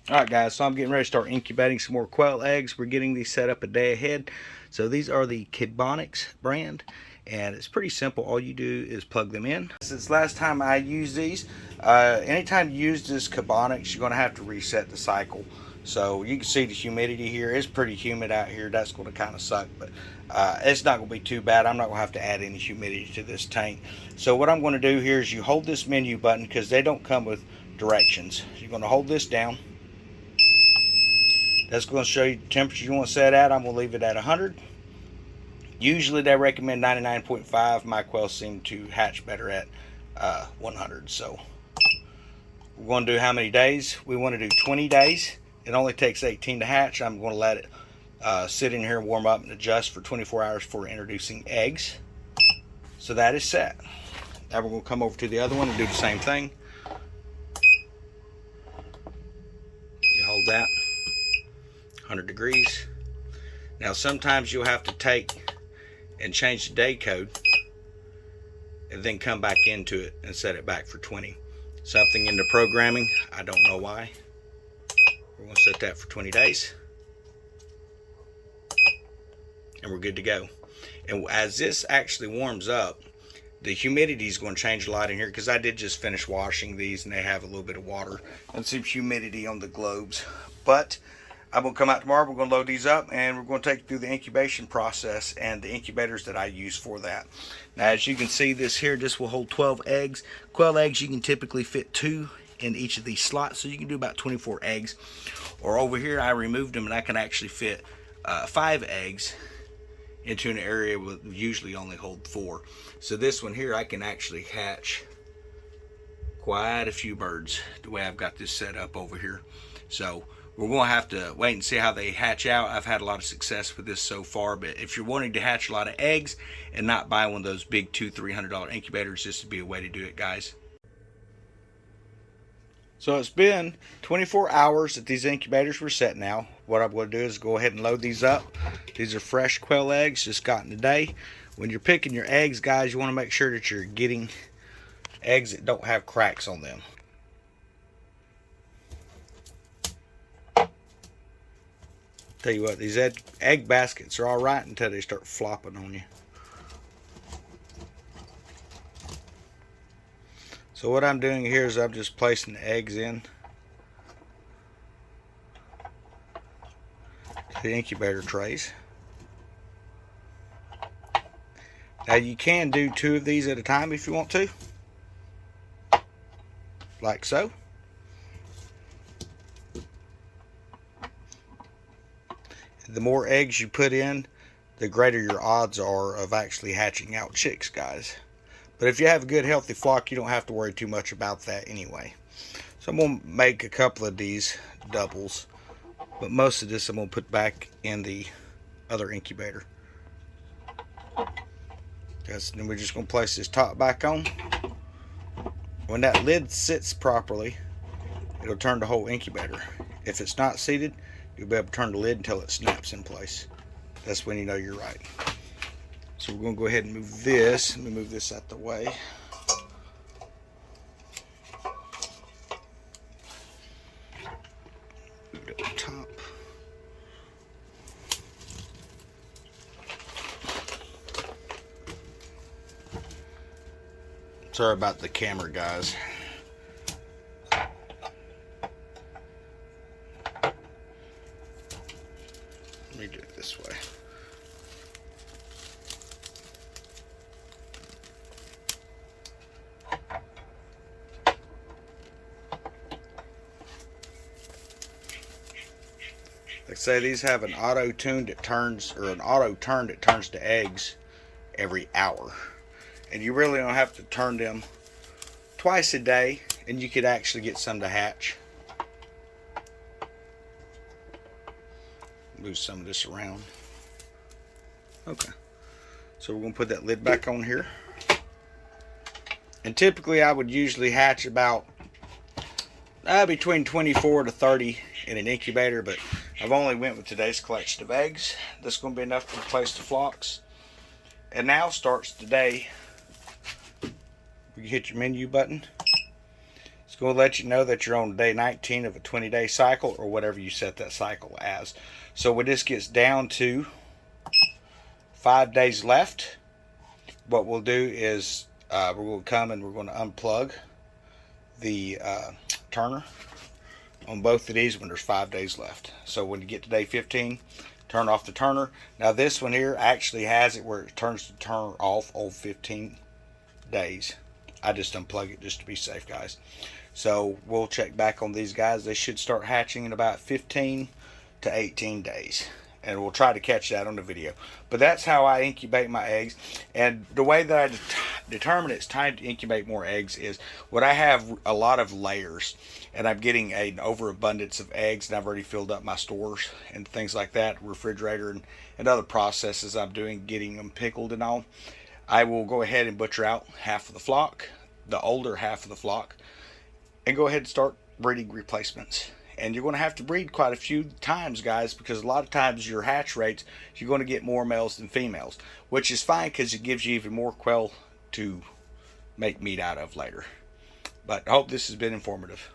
Alright guys, so I'm getting ready to start incubating some more quail eggs. We're getting these set up a day ahead. So these are the Kibonics brand, and it's pretty simple. All you do is plug them in. Since last time I used these, anytime you use this Kibonics, you're going to have to reset the cycle. So you can see the humidity here. It's pretty humid out here. That's going to kind of suck, but it's not going to be too bad. I'm not going to have to add any humidity to this tank. So what I'm going to do here is you hold this menu button, because they don't come with directions. You're going to hold this down. That's going to show you the temperature you want to set at. I'm going to leave it at 100. Usually they recommend 99.5. My quails seem to hatch better at 100. So we're going to do how many days? We want to do 20 days. It only takes 18 to hatch. I'm going to let it sit in here and warm up and adjust for 24 hours before introducing eggs. So that is set. Now we're going to come over to the other one and do the same thing. You hold that 100 degrees. Now sometimes you'll have to take and change the day code and then come back into it and set it back for 20. Something in the programming, I don't know why. We're going to set that for 20 days and we're good to go. And as this actually warms up, the humidity is going to change a lot in here, because I did just finish washing these and they have a little bit of water and some humidity on the globes. But I'm going to come out tomorrow, we're going to load these up, and we're going to take you through the incubation process and the incubators that I use for that. Now, as you can see, this will hold 12 eggs. Quail eggs, you can typically fit 2 in each of these slots, so you can do about 24 eggs. Or over here, I removed them, and I can actually fit 5 eggs into an area that usually only hold 4. So this one here, I can actually hatch quite a few birds the way I've got this set up over here. So we're going to have to wait and see how they hatch out. I've had a lot of success with this so far, but if you're wanting to hatch a lot of eggs and not buy one of those big $200-300 incubators, this would be a way to do it, guys. So it's been 24 hours that these incubators were set now. What I'm going to do is go ahead and load these up. These are fresh quail eggs, just gotten today. When you're picking your eggs, guys, you want to make sure that you're getting eggs that don't have cracks on them. Tell you what, these egg baskets are all right until they start flopping on you. So what I'm doing here is I'm just placing the eggs in the incubator trays. Now you can do 2 of these at a time if you want to, like so. The more eggs you put in, the greater your odds are of actually hatching out chicks, guys. But if you have a good healthy flock, you don't have to worry too much about that anyway. So I'm going to make a couple of these doubles, but most of this I'm going to put back in the other incubator. Then we're just going to place this top back on. When that lid sits properly, it'll turn the whole incubator. If it's not seated, you'll be able to turn the lid until it snaps in place. That's when you know you're right. So we're going to go ahead and move this. Let me move this out the way. Move it up the top. Sorry about the camera, guys. Let me do it this way. Like I say, these have an auto tune that turns, or an auto turn that turns to eggs every hour. And you really don't have to turn them twice a day, and you could actually get some to hatch. Move some of this around. Okay, so we're going to put that lid back on here. And typically I would usually hatch about between 24 to 30 in an incubator, but I've only went with today's collection of eggs. This is going to be enough to replace the flocks. And now starts the day. You hit your menu button. It's going to let you know that you're on day 19 of a 20-day cycle, or whatever you set that cycle as. So when this gets down to 5 days left, what we'll do is we're going to come and we're going to unplug the turner on both of these when there's 5 days left. So when you get to day 15, turn off the turner. Now this one here actually has it where it turns the turner off on 15 days. I just unplug it just to be safe, guys. So we'll check back on these guys. They should start hatching in about 15 to 18 days. And we'll try to catch that on the video. But that's how I incubate my eggs. And the way that I determine it's time to incubate more eggs is when I have a lot of layers and I'm getting an overabundance of eggs, and I've already filled up my stores and things like that, refrigerator and other processes I'm doing, getting them pickled and all. I will go ahead and butcher out half of the flock, the older half of the flock, and go ahead and start breeding replacements. And you're going to have to breed quite a few times, guys, because a lot of times your hatch rates, you're going to get more males than females, which is fine because it gives you even more quail to make meat out of later. But I hope this has been informative.